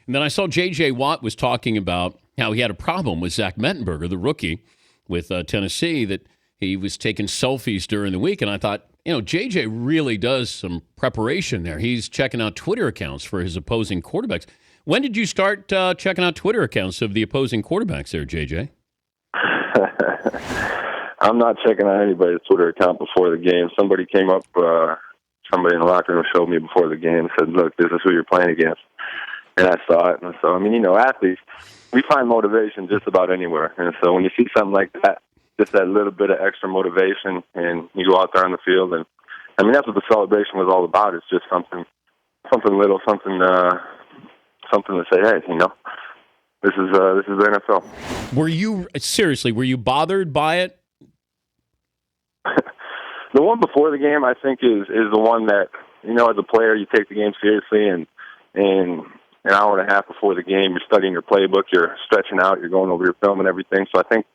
And then I saw J.J. Watt was talking about how he had a problem with Zach Mettenberger, the rookie with Tennessee, that he was taking selfies during the week. And I thought, J.J. really does some preparation there. He's checking out Twitter accounts for his opposing quarterbacks. When did you start checking out Twitter accounts of the opposing quarterbacks there, J.J.? I'm not checking out anybody's Twitter account before the game. Somebody came up, somebody in the locker room showed me before the game and said, look, this is who you're playing against. And I saw it. And so, athletes, we find motivation just about anywhere. And so when you see something like that, just that little bit of extra motivation, and you go out there on the field, and that's what the celebration was all about. It's just something little, something to say, hey, this is the NFL. Were you bothered by it? The one before the game, I think, is the one that, as a player, you take the game seriously, and an hour and a half before the game, you're studying your playbook, you're stretching out, you're going over your film and everything. So I think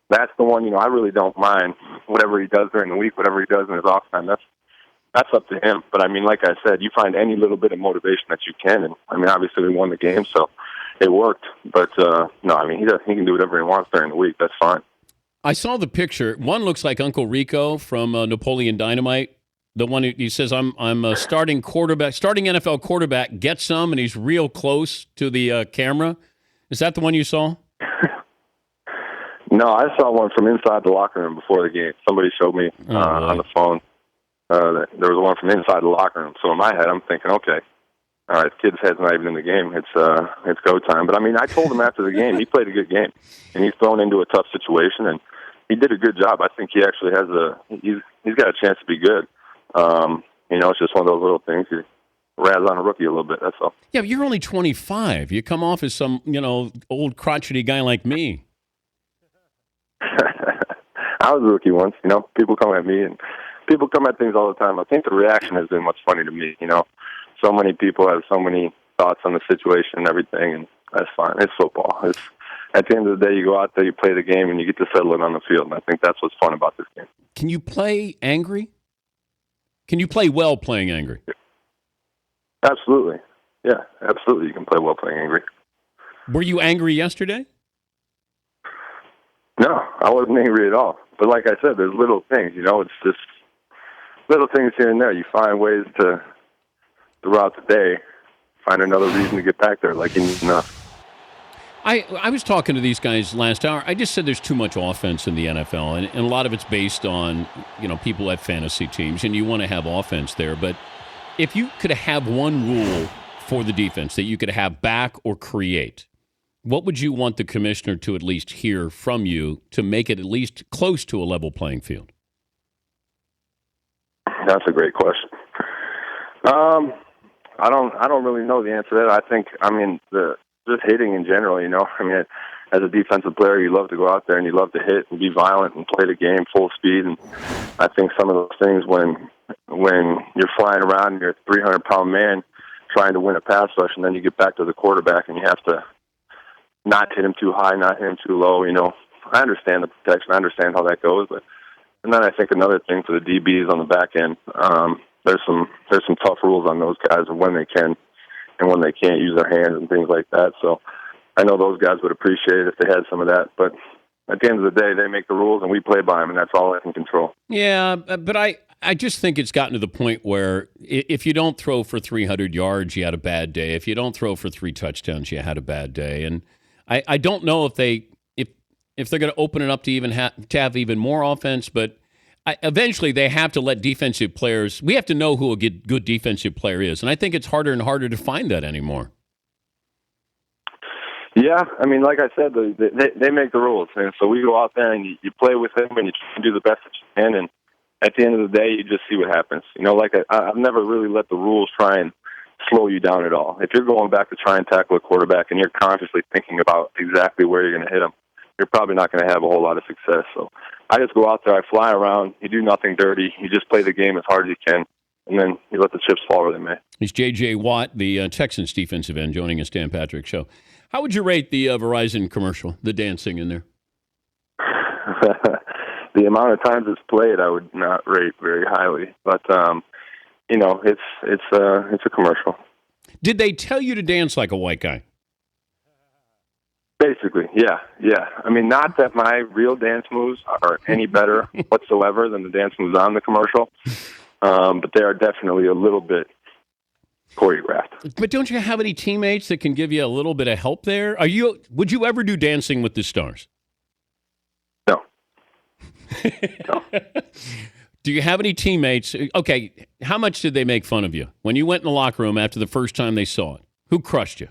that's the one, I really don't mind whatever he does during the week, whatever he does in his off time. That's up to him. But, like I said, you find any little bit of motivation that you can. And, obviously we won the game, so it worked. But, he can do whatever he wants during the week. That's fine. I saw the picture. One looks like Uncle Rico from Napoleon Dynamite. The one he says, I'm a starting NFL quarterback, get some, and he's real close to the camera. Is that the one you saw? No, I saw one from inside the locker room before the game. Somebody showed me on the phone. There was one from inside the locker room. So in my head, I'm thinking, okay, all right, the kid's head's not even in the game. It's go time. But, I told him after the game, he played a good game. And he's thrown into a tough situation, and he did a good job. I think he actually has he's got a chance to be good. It's just one of those little things. You razz on a rookie a little bit, that's all. Yeah, but you're only 25. You come off as some, old crotchety guy like me. I was a rookie once, People come at me, and people come at things all the time. I think the reaction has been what's funny to me, So many people have so many thoughts on the situation and everything, and that's fine. It's football. It's at the end of the day, you go out there, you play the game, and you get to settle it on the field, and I think that's what's fun about this game. Can you play angry? Can you play well playing angry? Absolutely. Yeah, absolutely. You can play well playing angry. Were you angry yesterday? No, I wasn't angry at all. But like I said, there's little things, it's just little things here and there. You find ways to, throughout the day, find another reason to get back there, like I was talking to these guys last hour. I just said there's too much offense in the NFL, and a lot of it's based on, people at fantasy teams, and you want to have offense there. But if you could have one rule for the defense that you could have back or create, what would you want the commissioner to at least hear from you to make it at least close to a level playing field? That's a great question. I don't really know the answer to that. I think, just hitting in general, as a defensive player, you love to go out there and you love to hit and be violent and play the game full speed. And I think some of those things when you're flying around and you're a 300-pound man trying to win a pass rush, and then you get back to the quarterback and you have to not hit him too high, not hit him too low. I understand the protection. I understand how that goes. And then I think another thing for the DBs on the back end, there's some tough rules on those guys and when they can and when they can't use their hands and things like that. So I know those guys would appreciate it if they had some of that. But at the end of the day, they make the rules and we play by them, and that's all I can control. Yeah, but I just think it's gotten to the point where if you don't throw for 300 yards, you had a bad day. If you don't throw for 3 touchdowns, you had a bad day. And I don't know if they're going to open it up to even to have even more offense, but eventually they have to let defensive players. We have to know who a good defensive player is, and I think it's harder and harder to find that anymore. Yeah, like I said, they make the rules, and so we go out there and you play with them and you try and do the best that you can, and at the end of the day, you just see what happens. I've never really let the rules try and slow you down at all. If you're going back to try and tackle a quarterback and you're consciously thinking about exactly where you're going to hit him, you're probably not going to have a whole lot of success. So I just go out there, I fly around, you do nothing dirty, you just play the game as hard as you can, and then you let the chips fall where they may. He's J.J. Watt, the Texans defensive end, joining us, Dan Patrick Show. How would you rate the Verizon commercial, the dancing in there? The amount of times it's played, I would not rate very highly. But, it's a commercial. Did they tell you to dance like a white guy? Basically, yeah. I mean, not that my real dance moves are any better whatsoever than the dance moves on the commercial, but they are definitely a little bit choreographed. But don't you have any teammates that can give you a little bit of help there? Would you ever do Dancing with the Stars? No. No. Do you have any teammates? Okay, how much did they make fun of you when you went in the locker room after the first time they saw it? Who crushed you?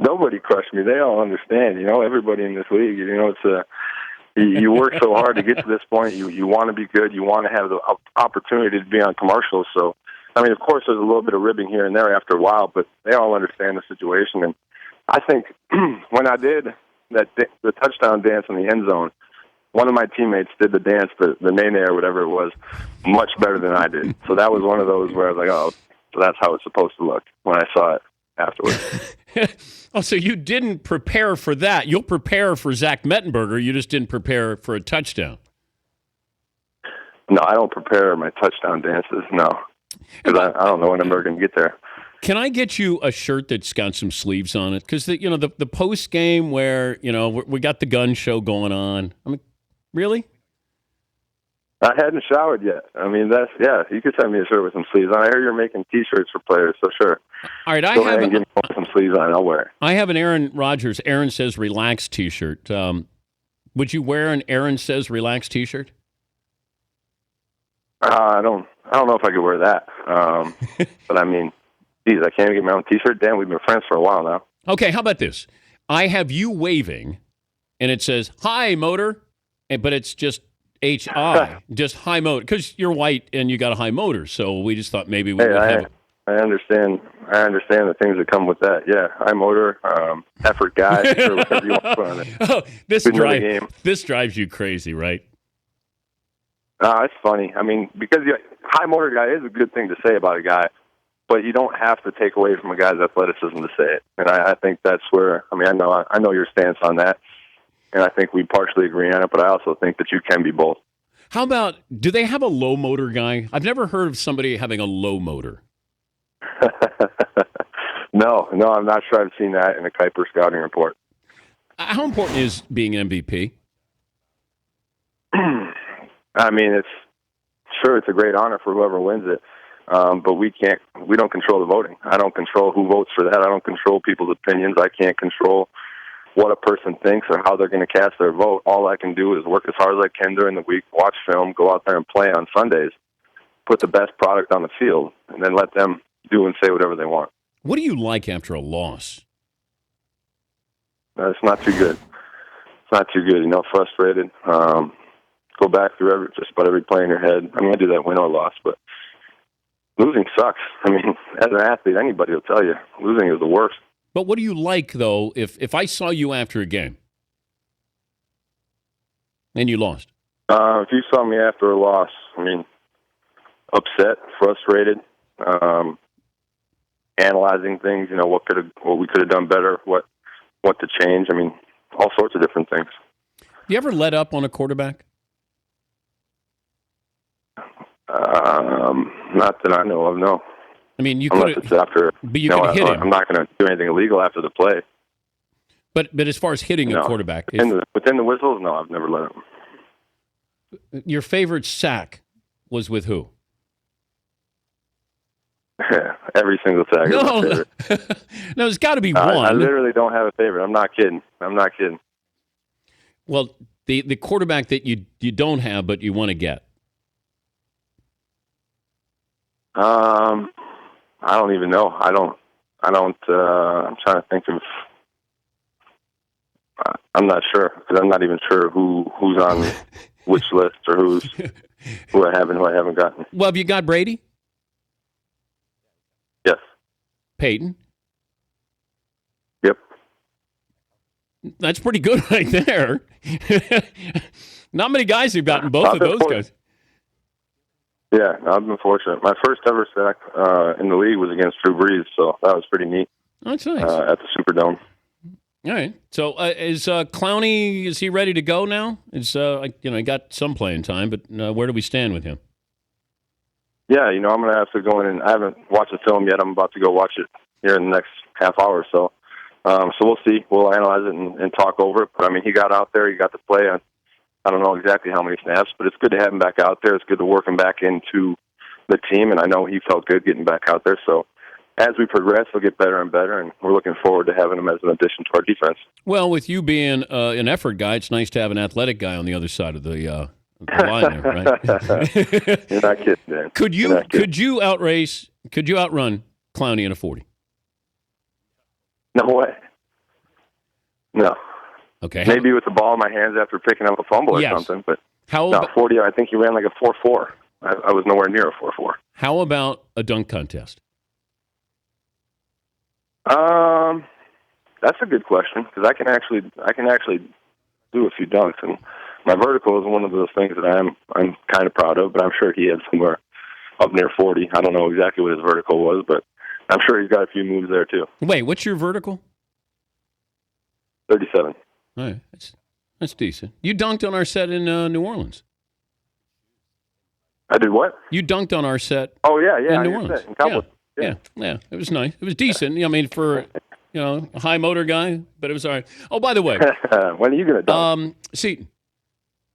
Nobody crushed me. They all understand. Everybody in this league. It's you work so hard to get to this point. You want to be good. You want to have the opportunity to be on commercials. So, I mean, of course, there's a little bit of ribbing here and there after a while, but they all understand the situation. And I think when I did the touchdown dance in the end zone, one of my teammates did the dance, the nene or whatever it was, much better than I did. So that was one of those where I was like, oh, so that's how it's supposed to look when I saw it afterwards. Oh, so you didn't prepare for that. You'll prepare for Zach Mettenberger. You just didn't prepare for a touchdown. No, I don't prepare my touchdown dances, no. Because I don't know when I'm ever going to get there. Can I get you a shirt that's got some sleeves on it? Because, the post game where, we got the gun show going on. I mean, really? I hadn't showered yet. I mean, you could send me a shirt with some sleeves on. I hear you're making T-shirts for players, so sure. All right, Go ahead and give me some sleeves on. I'll wear it. I have an Aaron Rodgers, Aaron Says Relax T-shirt. Would you wear an Aaron Says Relax T-shirt? I don't know if I could wear that. But I mean, geez, I can't get my own T-shirt. Damn, we've been friends for a while now. Okay, how about this? I have you waving, and it says, "Hi, Motor," but it's just H-I, just high motor, because you're white and you got a high motor, so we just thought maybe we would have... I understand the things that come with that. Yeah, high motor, effort guy, sure, whatever you want to put on it. Oh, this drives you crazy, right? It's funny. I mean, because high motor guy is a good thing to say about a guy, but you don't have to take away from a guy's athleticism to say it. And I think that's where, I mean, I know your stance on that, and I think we partially agree on it, but I also think that you can be both. How about, do they have a low motor guy? I've never heard of somebody having a low motor. No, I'm not sure I've seen that in a Kuiper scouting report. How important is being MVP? I mean, it's a great honor for whoever wins it, but we don't control the voting. I don't control who votes for that. I don't control people's opinions. I can't control what a person thinks or how they're going to cast their vote. All I can do is work as hard as I can during the week, watch film, go out there and play on Sundays, put the best product on the field, and then let them do and say whatever they want. What do you like after a loss? It's not too good. It's not too good. Frustrated. Go back through just about every play in your head. I mean, I do that win or loss, but losing sucks. I mean, as an athlete, anybody will tell you, losing is the worst. But what do you like, though, if I saw you after a game and you lost? If you saw me after a loss, I mean, upset, frustrated, analyzing things, what we could have done better, what to change. I mean, all sorts of different things. You ever let up on a quarterback? Not that I know of, no. I mean, you unless could, it's after. But you could hit him. I'm not going to do anything illegal after the play. But as far as hitting a quarterback, within the whistles, no, I've never let him. Your favorite sack was with who? Every single sack is my favorite. No, there's got to be one. I literally don't have a favorite. I'm not kidding. Well, the quarterback that you don't have but you want to get. I don't even know. I don't. I'm trying to think of. I'm not sure because I'm not even sure who's on which list or who I have and who I haven't gotten. Well, have you got Brady? Yes. Peyton? Yep. That's pretty good right there. Not many guys have gotten both of those guys. Yeah, I've been fortunate. My first ever sack in the league was against Drew Brees, so that was pretty neat. That's nice. At the Superdome. All right. So is Clowney, is he ready to go now? He got some playing time, but where do we stand with him? Yeah, I'm going to have to go in and I haven't watched the film yet. I'm about to go watch it here in the next half hour or so. So we'll see. We'll analyze it and talk over it. But, I mean, he got out there. He got to play on, I don't know exactly how many snaps, but it's good to have him back out there. It's good to work him back into the team, and I know he felt good getting back out there. So as we progress, we'll get better and better, and we're looking forward to having him as an addition to our defense. Well, with you being an effort guy, it's nice to have an athletic guy on the other side of the line there, right? You're not kidding, Dan. Could you outrun Clowney in a 40? No way. No. Okay. Maybe with the ball in my hands after picking up a fumble or something, but how 40, I think he ran like a 4.4. I was nowhere near a 4.4. How about a dunk contest? That's a good question because I can actually do a few dunks, and my vertical is one of those things that I'm kind of proud of. But I'm sure he had somewhere up near 40. I don't know exactly what his vertical was, but I'm sure he's got a few moves there too. Wait, what's your vertical? 37. All right, that's decent. You dunked on our set in New Orleans. I did what? You dunked on our set. Oh yeah, in New Orleans. Yeah. It was nice. It was decent. I mean, for a high motor guy, but it was all right. Oh, by the way, when are you going to dunk? Seton,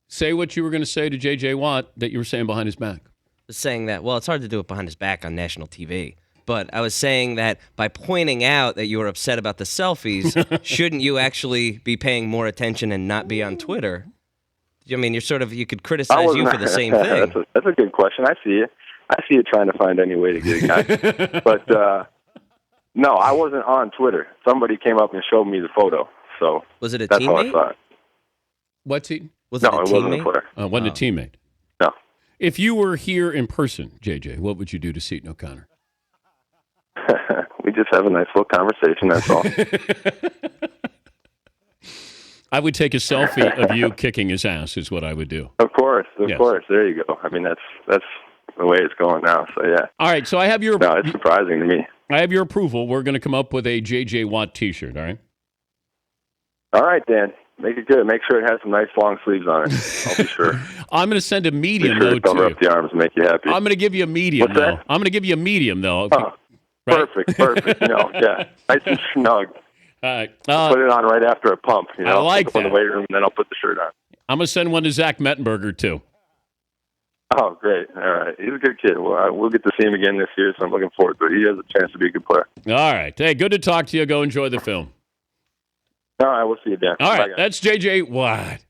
say what you were going to say to J.J. Watt that you were saying behind his back. Saying that, well, it's hard to do it behind his back on national TV. But I was saying that by pointing out that you were upset about the selfies, shouldn't you actually be paying more attention and not be on Twitter? I mean, you could criticize you for the same thing. That's a good question. I see it. I see it trying to find any way to get a guy. But, no, I wasn't on Twitter. Somebody came up and showed me the photo. So was it a that's teammate? How I saw it. What's he? Was it a wasn't teammate? a Twitter. Wasn't a teammate. No. If you were here in person, JJ, what would you do to Seton O'Connor? We just have a nice little conversation, that's all. I would take a selfie of you kicking his ass is what I would do. Of course. There you go. I mean, that's the way it's going now, so yeah. All right, so I have your... No, it's surprising to me. I have your approval. We're going to come up with a J.J. Watt T-shirt, all right? All right, Dan. Make it good. Make sure it has some nice long sleeves on it. I'll be sure. I'm going to send a medium, though, to cover up the arms and make you happy. I'm going to give you a medium, What's though. that? I'm going to give you a medium, though. Okay. Oh, right? Perfect. Yeah. Nice and snug. All right. Put it on right after a pump. I like that. In the weight room, and then I'll put the shirt on. I'm going to send one to Zach Mettenberger, too. Oh, great. All right. He's a good kid. Well, we'll get to see him again this year, so I'm looking forward to it. He has a chance to be a good player. All right. Hey, good to talk to you. Go enjoy the film. All right. We'll see you, Dan. All right. Bye, That's J.J. Watt.